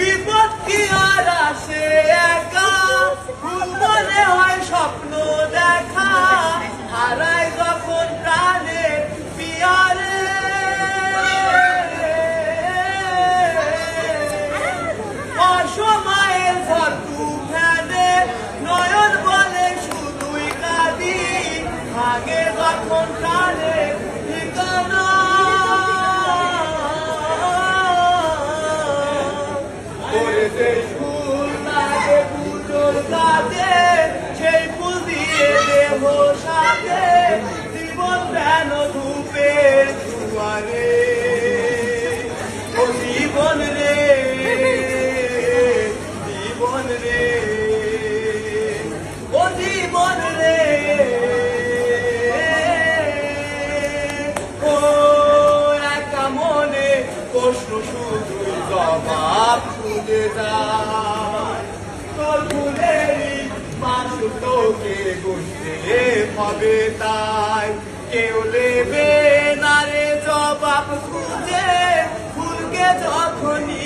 বিপদ কি আর আসে একা, ভুল মনে হয় স্বপ্ন দেখা, হারাই যখন প্রাণের পিয়ারে। অসময়ের ভর তুফানে নয়ন বলে শুধুই কাঁদি, ভাগে যখন প্রাণের ঠিকানা। সেই ফুল লাগে পুজোর কাজে, সেই ফুল দিয়ে দেহ সাজে, জীবন যেন ধূপের দুয়ারে। ও জীবন রে, জীবন রে, ও জীবন রে, ও একা মনে প্রশ্ন শুধুই জবাব খুঁজে যায়। তোর ফুলেরই মানুষ তোকে গুনতে হবে, তাই কেউ নেবে না রে জবাব খুঁজে, ফুলকে যখনই